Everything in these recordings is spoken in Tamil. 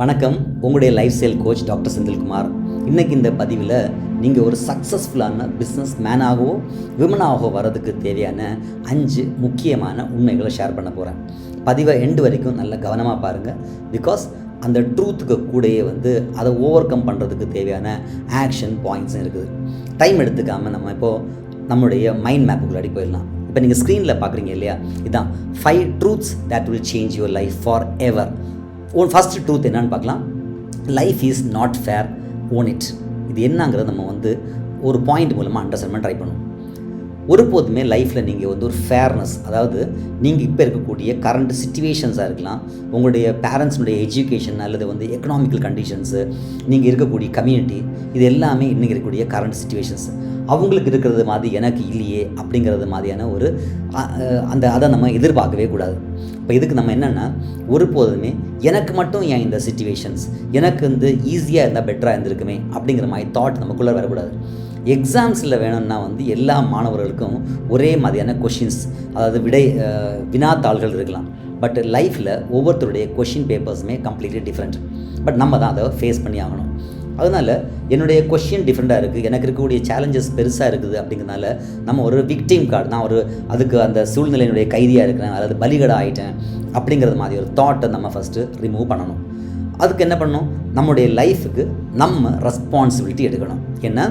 வணக்கம். உங்களுடைய life style coach doctor Senthilkumar. இன்றைக்கி இந்த பதிவில் நீங்கள் ஒரு சக்ஸஸ்ஃபுல்லான பிஸ்னஸ் மேனாகவோ விமனாகவோ வர்றதுக்கு தேவையான 5 முக்கியமான உண்மைகளை ஷேர் பண்ண போகிறேன். பதிவை எண்டு வரைக்கும் நல்ல கவனமாக பாருங்கள். பிகாஸ் அந்த ட்ரூத்துக்கு கூடயே அதை ஓவர் கம் பண்ணுறதுக்கு தேவையான ஆக்ஷன் பாயிண்ட்ஸும் இருக்குது. டைம் எடுத்துக்காமல் நம்ம இப்போது நம்முடைய மைண்ட் மேப்புக்குள்ளாடி போயிடலாம். இப்போ நீங்கள் ஸ்க்ரீனில் பார்க்குறீங்க இல்லையா, இதுதான் 5 truths that will change your life forever. First truth என்னன்னு பார்க்கலாம். Life is not fair, own it. இது என்னங்கிறத நம்ம ஒரு பாயிண்ட் மூலமாக அண்டர்ஸ்டாண்ட் பண்ண ட்ரை பண்ணுவோம். ஒருபோதுமே லைஃப்பில் நீங்கள் ஒரு ஃபேர்னஸ், அதாவது நீங்கள் இப்போ இருக்கக்கூடிய கரண்ட் சிச்சுவேஷன்ஸாக இருக்கலாம், உங்களுடைய பேரண்ட்ஸுடைய எஜுகேஷன் அல்லது எக்கனாமிக்கல் கண்டிஷன்ஸு, நீங்கள் இருக்கக்கூடிய கம்யூனிட்டி, இது எல்லாமே இன்றைக்கி இருக்கக்கூடிய கரண்ட் சிச்சுவேஷன்ஸ். அவங்களுக்கு இருக்கிறது மாதிரி எனக்கு இல்லையே அப்படிங்கிறது மாதிரியான அதை நம்ம எதிர்பார்க்கவே கூடாது. இப்போ இதுக்கு நம்ம என்னென்னா, ஒருபோதுமே எனக்கு மட்டும் ஏன் இந்த சிச்சுவேஷன்ஸ், எனக்கு ஈஸியாக இருந்தால் பெட்டராக இருந்திருக்குமே அப்படிங்கிற மாதிரி தாட் நமக்குள்ளே வரக்கூடாது. எக்ஸாம்ஸில் வேணும்னா எல்லா மாணவர்களுக்கும் ஒரே மாதிரியான கொஷின்ஸ், அதாவது வினாத்தாள்கள் இருக்கலாம். பட் லைஃப்பில் ஒவ்வொருத்தருடைய கொஷின் பேப்பர்ஸுமே கம்ப்ளீட்லி டிஃப்ரெண்ட். பட் நம்ம தான் அதை ஃபேஸ் பண்ணி ஆகணும். அதனால் என்னுடைய கொஷின் டிஃப்ரெண்ட்டாக இருக்குது, எனக்கு இருக்கக்கூடிய சேலஞ்சஸ் பெருசாக இருக்குது அப்படிங்கிறதுனால நம்ம ஒரு விக்டிம் கார்டு, நான் அதுக்கு அந்த சூழ்நிலையினுடைய கைதியாக இருக்கிறேன், அதாவது பலிகடா ஆகிட்டேன் அப்படிங்கிறது மாதிரி ஒரு தாட்டை நம்ம ஃபஸ்ட்டு ரிமூவ் பண்ணணும். அதுக்கு என்ன பண்ணணும், நம்முடைய லைஃபுக்கு நம்ம ரெஸ்பான்சிபிலிட்டி எடுக்கணும். ஏன்னா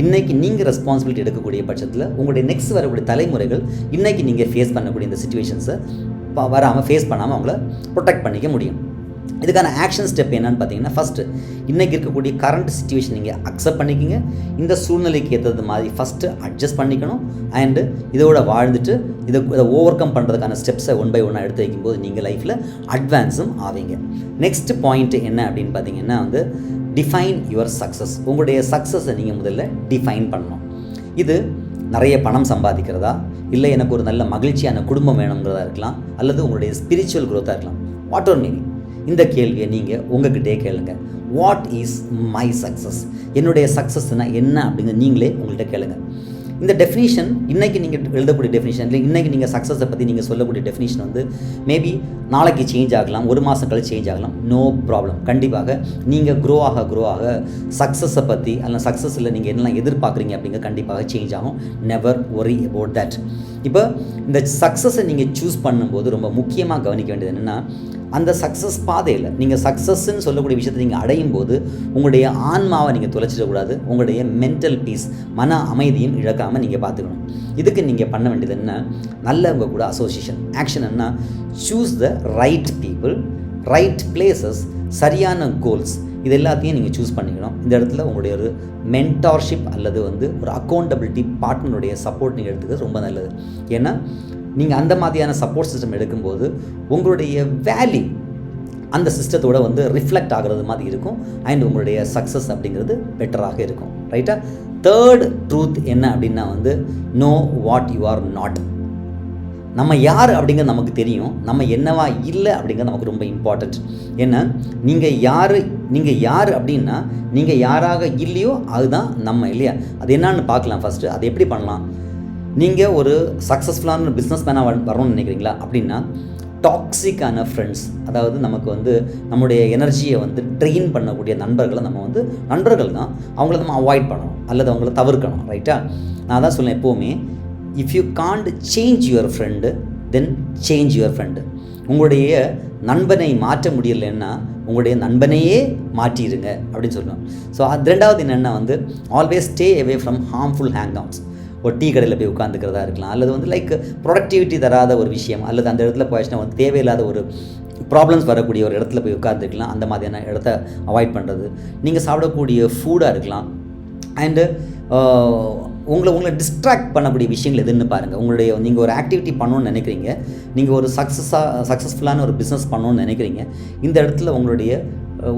இன்றைக்கி நீங்கள் ரெஸ்பான்சிபிலிட்டி எடுக்கக்கூடிய பட்சத்தில் உங்களுடைய நெக்ஸ்ட் வரக்கூடிய தலைமுறைகள் இன்றைக்கி நீங்கள் ஃபேஸ் பண்ணக்கூடிய இந்த சிச்சுவேஷன்ஸை வராமல் ஃபேஸ் பண்ணாமல் அவங்கள ப்ரொடெக்ட் பண்ணிக்க முடியும். இதுக்கான ஆக்ஷன் ஸ்டெப் என்னன்னு பார்த்தீங்கன்னா, ஃபஸ்ட்டு இன்றைக்கி இருக்கக்கூடிய கரண்ட் சிச்சுவேஷன் நீங்கள் அக்செப்ட் பண்ணிக்கிங்க. இந்த சூழ்நிலைக்கு ஏற்றது மாதிரி ஃபஸ்ட்டு அட்ஜஸ்ட் பண்ணிக்கணும். அண்டு இதோட வாழ்ந்துட்டு இதை ஓவர் கம் பண்ணுறதுக்கான ஸ்டெப்ஸை ஒன் பை ஒன்னாக எடுத்து வைக்கும்போது நீங்கள் லைஃப்பில் அட்வான்ஸும் ஆவீங்க. நெக்ஸ்ட் பாயிண்ட் என்ன அப்படின்னு பார்த்தீங்கன்னா டிஃபைன் யுவர் சக்ஸஸ். உங்களுடைய சக்ஸஸை நீங்கள் முதல்ல டிஃபைன் பண்ணணும். இது நிறைய பணம் சம்பாதிக்கிறதா, இல்லை எனக்கு ஒரு நல்ல மகிழ்ச்சியான குடும்பம் வேணுங்கிறதா இருக்கலாம், அல்லது உங்களுடைய ஸ்பிரிச்சுவல் க்ரோத்தாக இருக்கலாம். What are meaning? இந்த கேள்வியை நீங்கள் உங்கள்கிட்டே கேளுங்க. What is my success? என்னுடைய சக்ஸஸ்னால் என்ன அப்படிங்கிற நீங்களே உங்கள்கிட்ட கேளுங்க. இந்த டெஃபினிஷன் இன்றைக்கி நீங்கள் எழுதக்கூடிய டெஃபினிஷன் இல்லை, இன்றைக்கி நீங்கள் சக்ஸஸை பற்றி நீங்கள் சொல்லக்கூடிய டெஃபினிஷன் மேபி நாளைக்கு சேஞ்ச் ஆகலாம், ஒரு மாதம் கழிச்சு சேஞ்ச் ஆகலாம். No problem. கண்டிப்பாக நீங்கள் க்ரோ ஆக சக்ஸஸை பற்றி அல்ல சக்ஸஸில் நீங்கள் என்னெல்லாம் எதிர்பார்க்குறீங்க அப்படிங்கிற கண்டிப்பாக சேஞ்ச் ஆகும். Never worry about that. இப்போ இந்த சக்ஸஸை நீங்கள் சூஸ் பண்ணும்போது ரொம்ப முக்கியமாக கவனிக்க வேண்டியது என்னென்னா, அந்த சக்ஸஸ் பாதையில் நீங்கள் சக்ஸஸ்ன்னு சொல்லக்கூடிய விஷயத்தை நீங்கள் அடையும் போது உங்களுடைய ஆன்மாவை நீங்கள் தொலைச்சிடக்கூடாது. உங்களுடைய மென்டல் பீஸ், மன அமைதியும் இழக்காமல் நீங்கள் பார்த்துக்கணும். இதுக்கு நீங்கள் பண்ண வேண்டியது என்ன, நல்லவங்க கூட அசோசியேஷன். ஆக்ஷன் என்ன, choose the right people, right places, சரியான கோல்ஸ், இது எல்லாத்தையும் நீங்கள் சூஸ் பண்ணிக்கணும். இந்த இடத்துல உங்களுடைய ஒரு மென்டார்ஷிப் அல்லது ஒரு அக்கௌண்டபிலிட்டி பார்ட்னருடைய சப்போர்ட் நீங்கள் எடுத்துக்கிறது ரொம்ப நல்லது. ஏன்னா நீங்கள் அந்த மாதிரியான சப்போர்ட் சிஸ்டம் எடுக்கும்போது உங்களுடைய வேல்யூ அந்த சிஸ்டத்தோட ரிஃப்ளெக்ட் ஆகிறது மாதிரி இருக்கும். அண்ட் உங்களுடைய சக்ஸஸ் அப்படிங்கிறது பெட்டராக இருக்கும். ரைட்டா? தேர்ட் ட்ரூத் என்ன அப்படின்னா know what you are not. நம்ம யார் அப்படிங்கிறது நமக்கு தெரியும், நம்ம என்னவா இல்லை அப்படிங்கிறது நமக்கு ரொம்ப இம்பார்ட்டண்ட். ஏன்னா நீங்கள் யார் அப்படின்னா நீங்கள் யாராக இல்லையோ அதுதான் நம்ம, இல்லையா? அது என்னான்னு பார்க்கலாம். ஃபஸ்ட்டு அது எப்படி பண்ணலாம். நீங்கள் ஒரு சக்ஸஸ்ஃபுல்லான பிஸ்னஸ் மேனாக வரணும்னு நினைக்கிறீங்களா அப்படின்னா, டாக்ஸிக்கான ஃப்ரெண்ட்ஸ், அதாவது நமக்கு நம்முடைய எனர்ஜியை ட்ரெயின் பண்ணக்கூடிய நண்பர்களை நம்ம நண்பர்கள் தான், அவங்கள நம்ம அவாய்ட் பண்ணணும் அல்லது அவங்கள தவிர்க்கணும். ரைட்டா? நான் தான் சொல்லேன் எப்போவுமே, if you can't change your friend then change your friend. உங்களுடைய நண்பனை மாற்ற முடியலைன்னா உங்களுடைய நண்பனையே மாற்றிடுங்க அப்படின்னு சொல்லணும். ஸோ அது ரெண்டாவது என்னென்னா always stay away from harmful hang outs. ஒரு டீ கடையில் போய் உட்காந்துக்கிறதா இருக்கலாம், அல்லது லைக் ப்ரொடக்டிவிட்டி தராத ஒரு விஷயம், அல்லது அந்த இடத்துல போயிடுச்சுன்னா தேவையில்லாத ஒரு ப்ராப்ளம்ஸ் வரக்கூடிய ஒரு இடத்துல போய் உட்காந்துருக்கலாம். அந்த மாதிரியான இடத்த அவாய்ட் பண்ணுறது. நீங்கள் சாப்பிடக்கூடிய ஃபுட்டாக இருக்கலாம். அண்டு உங்களை டிஸ்ட்ராக்ட் பண்ணக்கூடிய விஷயங்கள் எதுன்னு பாருங்கள். நீங்கள் ஒரு ஆக்டிவிட்டி பண்ணணுன்னு நினைக்கிறீங்க, நீங்கள் ஒரு சக்ஸஸ்ஃபுல்லான ஒரு பிஸ்னஸ் பண்ணணுன்னு நினைக்கிறீங்க. இந்த இடத்துல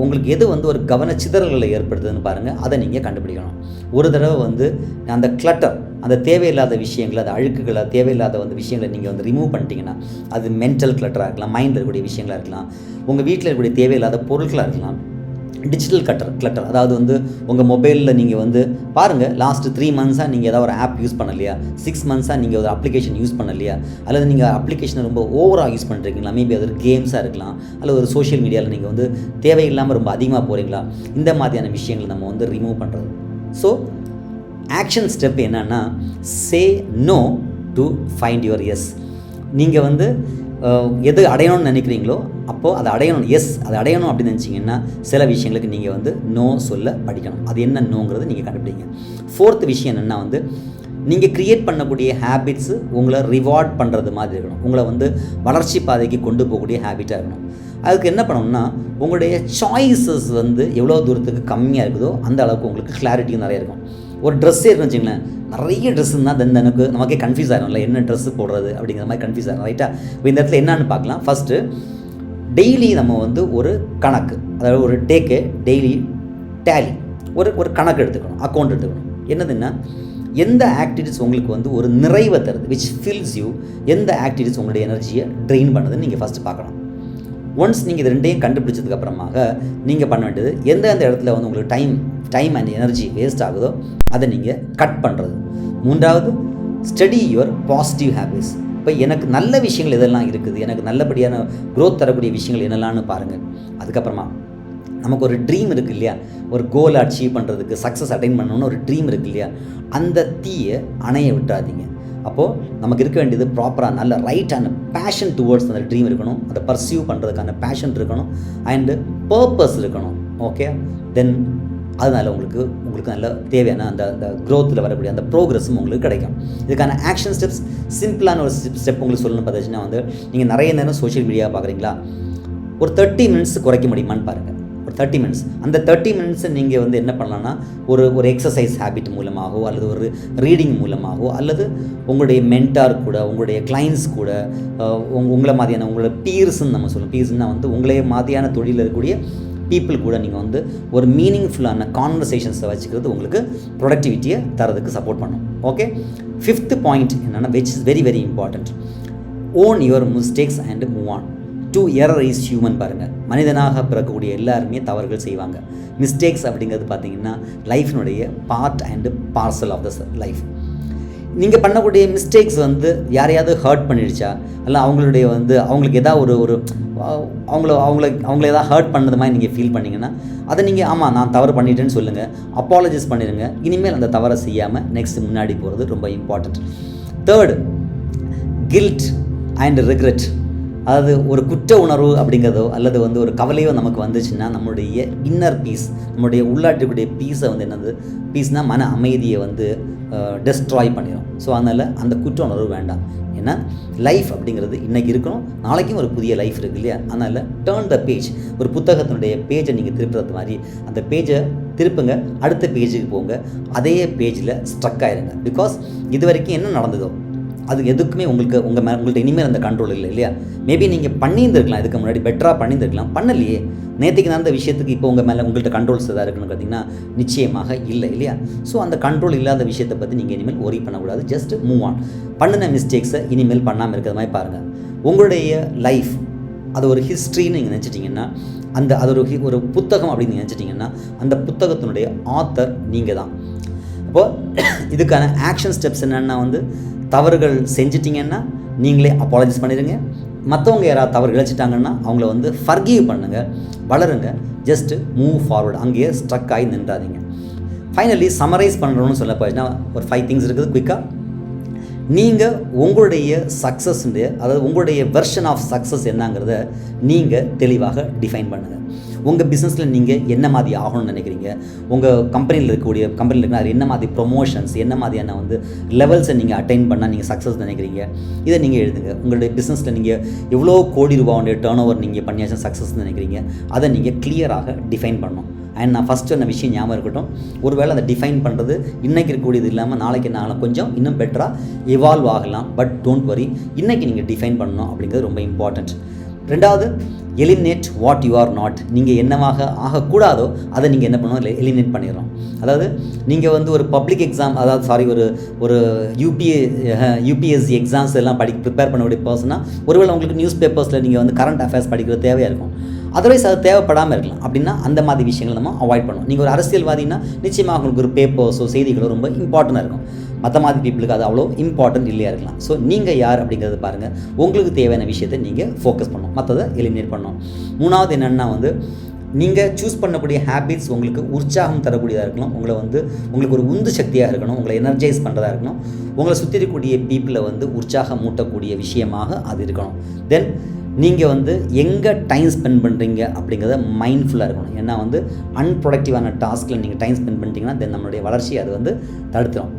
உங்களுக்கு எது ஒரு கவனச்சிதறல்களை ஏற்படுத்துதுன்னு பாருங்கள். அதை நீங்கள் கண்டுபிடிக்கணும். ஒரு தடவை அந்த கிளட்டர், அந்த தேவையில்லாத விஷயங்கள், அந்த அழுக்குகளை, தேவையில்லாத விஷயங்களை நீங்கள் ரிமூவ் பண்ணிட்டீங்கன்னா, அது மென்டல் கிளட்டராக இருக்கலாம், மைண்டில் இருக்கக்கூடிய விஷயங்களாக இருக்கலாம், உங்கள் வீட்டில் இருக்கக்கூடிய தேவையில்லாத பொருட்களாக இருக்கலாம், டிஜிட்டல் கிளட்டர், அதாவது வந்து உங்கள் மொபைலில் நீங்கள் வந்து பாருங்கள், லாஸ்ட்டு 3 மந்த்ஸாக நீங்கள் ஏதாவது ஒரு ஆப் யூஸ் பண்ணலையா, 6 மந்த்ஸாக நீங்கள் ஒரு அப்ளிகேஷன் யூஸ் பண்ணலையா, அல்லது நீங்கள் அப்ளிகேஷனை ரொம்ப ஓவராக யூஸ் பண்ணுறீங்களா, மேபி அது ஒரு கேம்ஸாக இருக்கலாம், அல்லது ஒரு சோஷியல் மீடியாவில் நீங்கள் வந்து தேவையில்லாமல் ரொம்ப அதிகமாக போகிறீங்களா, இந்த மாதிரியான விஷயங்களை நம்ம வந்து ரிமூவ் பண்ணுறது. ஸோ ஆக்ஷன் ஸ்டெப் என்னென்னா, say no to find your yes. நீங்கள் வந்து எது அடையணும்னு நினைக்கிறீங்களோ அப்போது அதை அடையணும், எஸ் அதை அடையணும் அப்படின்னு நினச்சிங்கன்னா சில விஷயங்களுக்கு நீங்கள் வந்து நோ சொல்ல படிக்கணும். அது என்ன நோங்கிறது நீங்கள் கண்டுபிடிங்க. 4th விஷயம் என்னென்னா வந்து நீங்கள் க்ரியேட் பண்ணக்கூடிய ஹேபிட்ஸு உங்களை ரிவார்ட் பண்ணுறது மாதிரி இருக்கணும், உங்களை வந்து வளர்ச்சி பாதைக்கு கொண்டு போகக்கூடிய ஹேபிட்டாக இருக்கணும். அதுக்கு என்ன பண்ணணும்னா, உங்களுடைய சாய்ஸஸ் வந்து எவ்வளோ தூரத்துக்கு கம்மியாக இருக்குதோ அந்த அளவுக்கு உங்களுக்கு கிளாரிட்டியும் நிறைய இருக்கும். ஒரு ட்ரெஸ்ஸே இருக்குன்னு வச்சிங்களேன், நிறைய ட்ரெஸ் இருந்தால் தென் எனக்கு நமக்கே கன்ஃபியூஸ் ஆகிடும்ல, என்ன ட்ரெஸ்ஸு போடுறது அப்படிங்கிற மாதிரி கன்ஃபியூஸ் ஆகும், ரைட்டாக? இப்போ இந்த இடத்துல என்னன்னு பார்க்கலாம். ஃபஸ்ட்டு டெய்லி நம்ம வந்து ஒரு கணக்கு, அதாவது ஒரு டேக்கு டெய்லி டேலி, ஒரு கணக்கு எடுத்துக்கணும், அக்கௌண்ட் எடுத்துக்கணும். என்னதுன்னா, எந்த ஆக்டிவிட்டிஸ் உங்களுக்கு வந்து ஒரு நிறைவை தருது, விச் ஃபில்ஸ் யூ, எந்த ஆக்டிவிட்டிஸ் உங்களுடைய எனர்ஜியை ட்ரெயின் பண்ணுதுன்னு நீங்கள் ஃபஸ்ட்டு பார்க்கணும். ஒன்ஸ் நீங்கள் இது ரெண்டையும் கண்டுபிடிச்சதுக்கப்புறமாக நீங்கள் பண்ண வேண்டியது, எந்தெந்த இடத்துல வந்து உங்களுக்கு டைம் அண்ட் எனர்ஜி வேஸ்ட் ஆகுதோ அதை நீங்கள் கட் பண்ணுறது. 3வது, ஸ்டடி யுவர் பாசிட்டிவ் ஹேபிட்ஸ். இப்போ எனக்கு நல்ல விஷயங்கள் எதெல்லாம் இருக்குது, எனக்கு நல்லபடியான க்ரோத் தரக்கூடிய விஷயங்கள் என்னெல்லாம்னு பாருங்கள். அதுக்கப்புறமா நமக்கு ஒரு ட்ரீம் இருக்குது இல்லையா, ஒரு கோலை அச்சீவ் பண்ணுறதுக்கு, சக்ஸஸ் அட்டைன் பண்ணணும்னு ஒரு ட்ரீம் இருக்குது இல்லையா, அந்த தீயை அணைய விட்டுறாதீங்க. அப்போது நமக்கு இருக்க வேண்டியது ப்ராப்பராக நல்ல ரைட்டான பேஷன் டுவோர்ட்ஸ் அந்த ட்ரீம் இருக்கணும், அதை பர்சியூ பண்ணுறதுக்கான பேஷன் இருக்கணும், அண்டு பர்பஸ் இருக்கணும். ஓகே, தென் அதனால் உங்களுக்கு நல்ல தேவையான அந்த க்ரோத்தில் வரக்கூடிய அந்த ப்ரோக்ரஸும் உங்களுக்கு கிடைக்கும். இதுக்கான ஆக்ஷன் ஸ்டெப்ஸ், சிம்பிளான ஒரு ஸ்டெப் உங்களுக்கு சொல்லணும்னு பார்த்துச்சுன்னா வந்து, நீங்கள் நிறைய நேரம் சோஷியல் மீடியா பார்க்குறீங்களா, ஒரு 30 மினிட்ஸ் குறைக்க முடியுமான்னு பாருங்கள். ஒரு 30 மினிட்ஸ், அந்த 30 மினிட்ஸை நீங்கள் வந்து என்ன பண்ணலான்னா, ஒரு எக்ஸசைஸ் ஹேபிட் மூலமாகவோ, அல்லது ஒரு ரீடிங் மூலமாகவோ, அல்லது உங்களுடைய மென்டார் கூட, உங்களுடைய கிளைண்ட்ஸ் கூட, உங்களை மாதிரியான உங்களோட பீர்ஸ்ன்னு நம்ம சொல்லுவோம். பீர்ஸ்னால் வந்து உங்களே மாதிரியான தொழிலில் இருக்கக்கூடிய பீப்புள் கூட நீங்கள் வந்து ஒரு மீனிங்ஃபுல்லான கான்வர்சேஷன்ஸை வச்சுக்கிறது உங்களுக்கு ப்ரொடக்டிவிட்டியை தரதுக்கு சப்போர்ட் பண்ணும். ஓகே, 5th பாயிண்ட் என்னென்னா, which is very very important, own your mistakes and move on. To error is human. பாருங்கள், மனிதனாக பிறக்கக்கூடிய எல்லாருமே தவறுகள் செய்வாங்க. மிஸ்டேக்ஸ் அப்படிங்கிறது பார்த்தீங்கன்னா லைஃப்னுடைய part and parcel of the life. நீங்கள் பண்ணக்கூடிய மிஸ்டேக்ஸ் வந்து யாரையாவது ஹர்ட் பண்ணிடுச்சா, இல்லை அவங்களுடைய வந்து அவங்களுக்கு ஏதாவது ஒரு அவங்கள ஏதாவது ஹர்ட் பண்ணது மாதிரி நீங்கள் ஃபீல் பண்ணிங்கன்னா, அதை நீங்கள் ஆமாம் நான் தவறு பண்ணிட்டேன்னு சொல்லுங்கள், அப்பாலஜைஸ் பண்ணிடுங்க. இனிமேல் அந்த தவறை செய்யாமல் நெக்ஸ்ட் முன்னாடி போகிறது ரொம்ப important. 3rd, guilt and regret. அதாவது ஒரு குற்ற உணர்வு அப்படிங்கிறதோ அல்லது வந்து ஒரு கவலையோ நமக்கு வந்துச்சுன்னா, நம்மளுடைய இன்னர் பீஸ், நம்மளுடைய உள்ளாட்டிக்கூடிய பீஸை வந்து என்னது, பீஸ்னால் மன அமைதியை வந்து டெஸ்ட்ராய் பண்ணிடும். ஸோ அதனால் அந்த குற்ற உணர்வு வேண்டாம். ஏன்னா லைஃப் அப்படிங்கிறது இன்றைக்கி இருக்கணும், நாளைக்கும் ஒரு புதிய லைஃப் இருக்குது இல்லையா. அதனால் டேர்ன் த பேஜ், ஒரு புத்தகத்தினுடைய பேஜை நீங்கள் திருப்புறது மாதிரி அந்த பேஜை திருப்புங்க, அடுத்த பேஜுக்கு போங்க, அதே பேஜில் ஸ்ட்ரக் ஆயிருங்க. பிகாஸ் இது வரைக்கும் என்ன நடந்ததோ அது எதுக்குமே உங்கள்கிட்ட இனிமேல் அந்த கண்ட்ரோல் இல்லை இல்லையா. மேபி நீங்கள் பண்ணியிருந்துருக்கலாம், இதுக்கு முன்னாடி பெட்டராக பண்ணியிருந்துருக்கலாம், பண்ணலையே. நேற்றுக்கு தான் அந்த விஷயத்துக்கு இப்போ உங்கள்கிட்ட கண்ட்ரோல்ஸ் எதாவது இருக்குன்னு பார்த்தீங்கன்னா நிச்சயமாக இல்லை இல்லையா. ஸோ அந்த கண்ட்ரோல் இல்லாத விஷயத்தை பற்றி நீங்கள் இனிமேல் ஒரி பண்ணக்கூடாது. Just move on. பண்ணின மிஸ்டேக்ஸை இனிமேல் பண்ணாமல் இருக்கிற மாதிரி பாருங்கள். உங்களுடைய லைஃப் அது ஒரு ஹிஸ்ட்ரின்னு நீங்கள் நினச்சிட்டிங்கன்னா, அது ஒரு புத்தகம் அப்படின்னு நினச்சிட்டிங்கன்னா, அந்த புத்தகத்தினுடைய ஆத்தர் நீங்கள் தான். அப்போது இதுக்கான ஆக்ஷன் ஸ்டெப்ஸ் என்னென்னா வந்து, தவறுகள் செஞ்சிட்டிங்கன்னா நீங்களே அப்பாலஜைஸ் பண்ணிடுங்க. மற்றவங்க யாராவது தவறு இழைச்சிட்டாங்கன்னா அவங்கள வந்து ஃபர்கிவ் பண்ணுங்கள், வளருங்க. ஜஸ்ட்டு மூவ் ஃபார்வர்டு, அங்கேயே ஸ்ட்ரக் ஆகி நின்றாதீங்க. ஃபைனலி சம்மரைஸ் பண்ணுறோன்னு சொல்ல போயிடுச்சுன்னா ஒரு 5 திங்ஸ் இருக்குது குயிக்காக. நீங்கள் உங்களுடைய சக்ஸஸ்னுடைய, அதாவது உங்களுடைய வெர்ஷன் ஆஃப் சக்ஸஸ் என்னங்கிறத நீங்கள் தெளிவாக டிஃபைன் பண்ணுங்கள். உங்கள் பிஸ்னஸில் நீங்கள் என்ன மாதிரி ஆகணும்னு நினைக்கிறீங்க, உங்கள் கம்பெனியில் இருக்கிற அது என்ன மாதிரி ப்ரொமோஷன்ஸ், என்ன மாதிரியான வந்து லெவல்ஸை நீங்கள் அட்டைன் பண்ணால் நீங்கள் சக்ஸஸ் நினைக்கிறீங்க, இதை நீங்கள் எழுதுங்க. உங்களுடைய பிஸ்னஸில் நீங்கள் எவ்வளோ கோடி ரூபாவுடைய டர்ன் ஓவர் நீங்கள் பண்ணியாச்சும் சக்ஸஸ் நினைக்கிறீங்க, அதை நீங்கள் கிளியராக டிஃபைன் பண்ணணும். அண்ட் நான் ஃபஸ்ட்டு அந்த விஷயம் ஞாபகம் இருக்கட்டும், ஒருவேளை அதை டிஃபைன் பண்ணுறது இன்றைக்கி இருக்கக்கூடியது இல்லாமல் நாளைக்கு நாங்கள் கொஞ்சம் இன்னும் பெட்டராக எவால்வ் ஆகலாம். பட் டோன்ட் வரி, இன்றைக்கி நீங்கள் டிஃபைன் பண்ணணும் அப்படிங்கிறது ரொம்ப இம்பார்ட்டண்ட். 2வது, eliminate what you are not. நீங்கள் என்னவாக ஆகக்கூடாதோ அதை நீங்கள் என்ன பண்ணணும், எலிமினேட் பண்ணிடுறோம். அதாவது நீங்கள் வந்து ஒரு பப்ளிக் எக்ஸாம், அதாவது ஒரு யூபிஎஸ்சி எக்ஸாம்ஸ் எல்லாம் ப்ரிப்பேர் பண்ணக்கூடிய பர்சனாக ஒருவேளை உங்களுக்கு நியூஸ் பேப்பர்ஸில் நீங்கள் வந்து கரண்ட் அஃபேர்ஸ் படிக்கிற தேவையாக இருக்கும். அதர்வைஸ் அது தேவைப்படாமல் இருக்கலாம். அப்படின்னா அந்த மாதிரி விஷயங்களை நம்ம அவாய்ட் பண்ணணும். நீங்கள் ஒரு அரசியல்வாதினா நிச்சயமாக உங்களுக்கு ஒரு பேப்பர்ஸோ செய்திகளோ ரொம்ப இம்பார்ட்டண்ட்டாக இருக்கும். மற்ற மாதிரி பீப்புளுக்கு அது அவ்வளோ இம்பார்ட்டன்ட் இல்லையா இருக்கலாம். ஸோ நீங்கள் யார் அப்படிங்கிறத பாருங்கள். உங்களுக்கு தேவையான விஷயத்தை நீங்கள் ஃபோக்கஸ் பண்ணணும், மற்றதை எலிமினேட் பண்ணணும். மூணாவது என்னென்னா நீங்கள் சூஸ் பண்ணக்கூடிய ஹேபிட்ஸ் உங்களுக்கு உற்சாகம் தரக்கூடியதாக இருக்கணும். உங்களுக்கு ஒரு உந்து சக்தியாக இருக்கணும், உங்களை எனர்ஜைஸ் பண்ணுறதா இருக்கணும். உங்களை சுற்றி இருக்கக்கூடிய பீப்புளை உற்சாகம் மூட்டக்கூடிய விஷயமாக அது இருக்கணும். தென் நீங்கள் எங்கே டைம் ஸ்பெண்ட் பண்ணுறீங்க அப்படிங்கிறத மைண்ட்ஃபுல்லாக இருக்கணும். ஏன்னா அன்ப்ரொடக்டிவான டாஸ்கில் நீங்கள் டைம் ஸ்பெண்ட் பண்ணிட்டீங்கன்னா தென் நம்மளுடைய வளர்ச்சி அது தடுத்துடும்.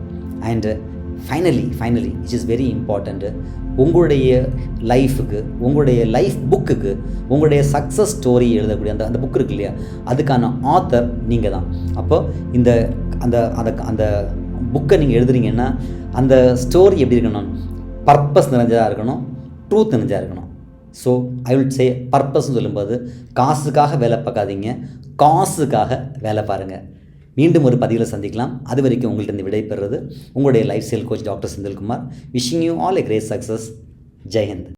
And finally it is very important, உங்களுடைய லைஃபுக்கு, உங்களுடைய லைஃப் புக்குக்கு, உங்களுடைய சக்ஸஸ் ஸ்டோரி எழுதக்கூடிய அந்த புக் இருக்கு இல்லையா, அதுக்கான ஆத்தர் நீங்கள் தான். அப்போது இந்த அந்த அந்த அந்த புக்கை நீங்கள் எழுதுறீங்கன்னா அந்த ஸ்டோரி எப்படி இருக்கணும், பர்பஸ் நிறைஞ்சதாக இருக்கணும், ட்ரூத் நிறைஞ்சதாக இருக்கணும். ஸோ ஐ வில் சே பர்பஸ்ன்னு சொல்லும்போது காசுக்காக வேலை பார்க்காதீங்க, காசுக்காக வேலை பாருங்கள். மீண்டும் ஒரு பதிவில் சந்திக்கலாம். அது வரைக்கும் உங்கள்கிட்ட விடைபெறுறது உங்களுடைய life style coach doctor Senthilkumar. Wishing you all a great success. Jai Hind.